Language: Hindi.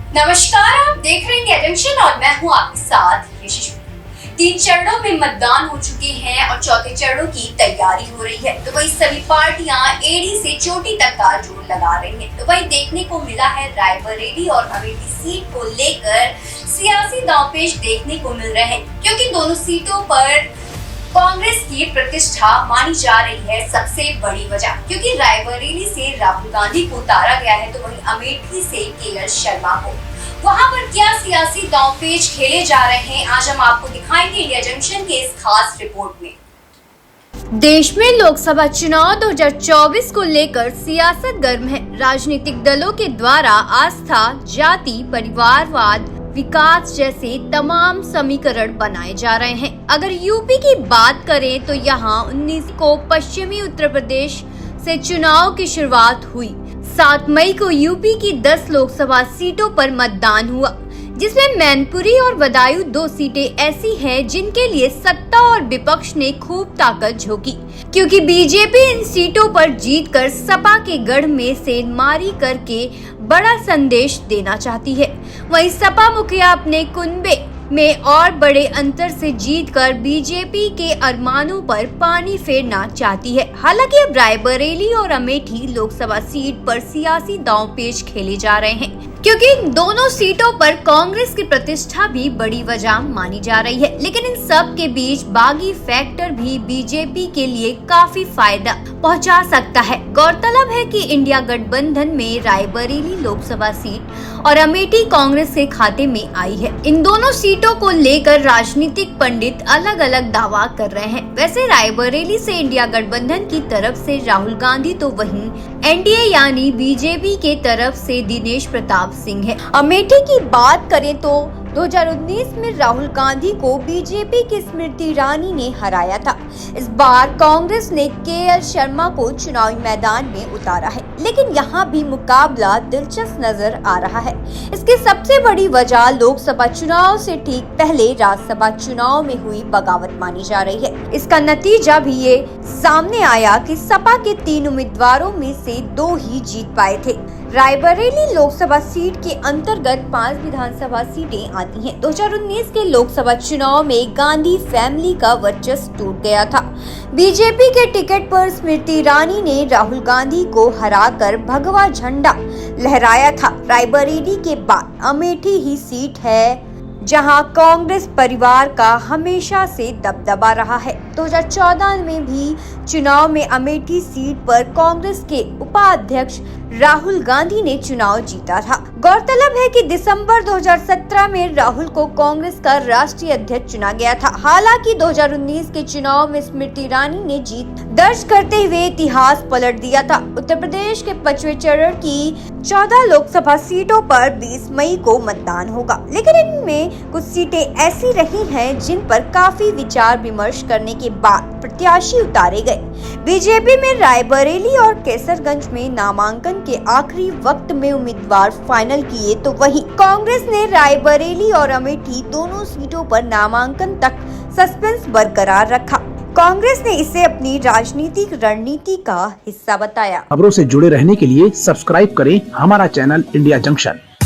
नमस्कार, आप देख रहे हैं इंडिया जंक्शन और मैं हूं आपके साथ यशिश। 3 चरणों में मतदान हो चुके हैं और चौथे चरणों की तैयारी हो रही है। तो वही सभी पार्टियां एड़ी से चोटी तक का जोर लगा रही हैं। तो वही देखने को मिला है रायबरेली और अमेठी सीट को लेकर सियासी दांवपेच देखने को मिल रहे हैं, क्योंकि दोनों सीटों पर कांग्रेस की प्रतिष्ठा मानी जा रही है सबसे बड़ी वजह, क्योंकि रायबरेली से राहुल गांधी को उतारा गया है तो वहीं अमेठी से केएल शर्मा को। वहां पर क्या सियासी दांवपेच खेले जा रहे हैं, आज हम आपको दिखाएंगे इंडिया जंक्शन के इस खास रिपोर्ट में। देश में लोकसभा चुनाव 2024 को लेकर सियासत गर्म है। राजनीतिक दलों के द्वारा आस्था, जाति, परिवारवाद, विकास जैसे तमाम समीकरण बनाए जा रहे हैं। अगर यूपी की बात करें तो यहां 19 को पश्चिमी उत्तर प्रदेश से चुनाव की शुरुआत हुई। 7 मई को यूपी की 10 लोकसभा सीटों पर मतदान हुआ, जिसमें मैनपुरी और बदायूं 2 सीटें ऐसी हैं जिनके लिए सत्ता और विपक्ष ने खूब ताकत झोंकी, क्योंकि बीजेपी इन सीटों पर जीतकर सपा के गढ़ में से मारी करके बड़ा संदेश देना चाहती है। वहीं सपा मुखिया अपने कुनबे में और बड़े अंतर से जीतकर बीजेपी के अरमानों पर पानी फेरना चाहती है। हालांकि अब रायबरेली और अमेठी लोकसभा सीट पर सियासी दांवपेच खेले जा रहे हैं, क्योंकि इन दोनों सीटों पर कांग्रेस की प्रतिष्ठा भी बड़ी वजह मानी जा रही है। लेकिन इन सब के बीच बागी फैक्टर भी बीजेपी के लिए काफी फायदा पहुंचा सकता है। गौरतलब है कि इंडिया गठबंधन में रायबरेली लोकसभा सीट और अमेठी कांग्रेस के खाते में आई है। इन दोनों सीटों को लेकर राजनीतिक पंडित अलग अलग दावा कर रहे हैं। वैसे रायबरेली से इंडिया गठबंधन की तरफ से राहुल गांधी तो वहीं एनडीए यानी बीजेपी के तरफ से दिनेश प्रताप सिंह है। अमेठी की बात करें तो 2019 में राहुल गांधी को बीजेपी की स्मृति ईरानी ने हराया था। इस बार कांग्रेस ने केएल शर्मा को चुनावी मैदान में उतारा है, लेकिन यहाँ भी मुकाबला दिलचस्प नजर आ रहा है। इसकी सबसे बड़ी वजह लोकसभा चुनाव से ठीक पहले राज्यसभा चुनाव में हुई बगावत मानी जा रही है। इसका नतीजा भी ये सामने आया कि सपा के 3 उम्मीदवारों में से 2 ही जीत पाए थे। रायबरेली लोकसभा सीट के अंतर्गत 5 विधानसभा सीटें आती हैं। 2019 के लोकसभा चुनाव में गांधी फैमिली का वर्चस्व टूट गया था। बीजेपी के टिकट पर स्मृति ईरानी ने राहुल गांधी को हराकर भगवा झंडा लहराया था। रायबरेली के बाद अमेठी ही सीट है जहां कांग्रेस परिवार का हमेशा से दबदबा रहा है। 2014 में भी चुनाव में अमेठी सीट पर कांग्रेस के उपाध्यक्ष राहुल गांधी ने चुनाव जीता था। गौरतलब है कि दिसंबर 2017 में राहुल को कांग्रेस का राष्ट्रीय अध्यक्ष चुना गया था। हालांकि 2019 के चुनाव में स्मृति ईरानी ने जीत दर्ज करते हुए इतिहास पलट दिया था। उत्तर प्रदेश के 5वें चरण की 14 लोकसभा सीटों पर 20 मई को मतदान होगा, लेकिन इनमें कुछ सीटें ऐसी रही हैं जिन पर काफी विचार विमर्श करने के बाद प्रत्याशी उतारे गए। बीजेपी में रायबरेली और केसरगंज में नामांकन के आखिरी वक्त में उम्मीदवार फाइनल किए, तो वहीं कांग्रेस ने रायबरेली और अमेठी दोनों सीटों पर नामांकन तक सस्पेंस बरकरार रखा। कांग्रेस ने इसे अपनी राजनीतिक रणनीति का हिस्सा बताया। खबरों से जुड़े रहने के लिए सब्सक्राइब करें हमारा चैनल इंडिया जंक्शन।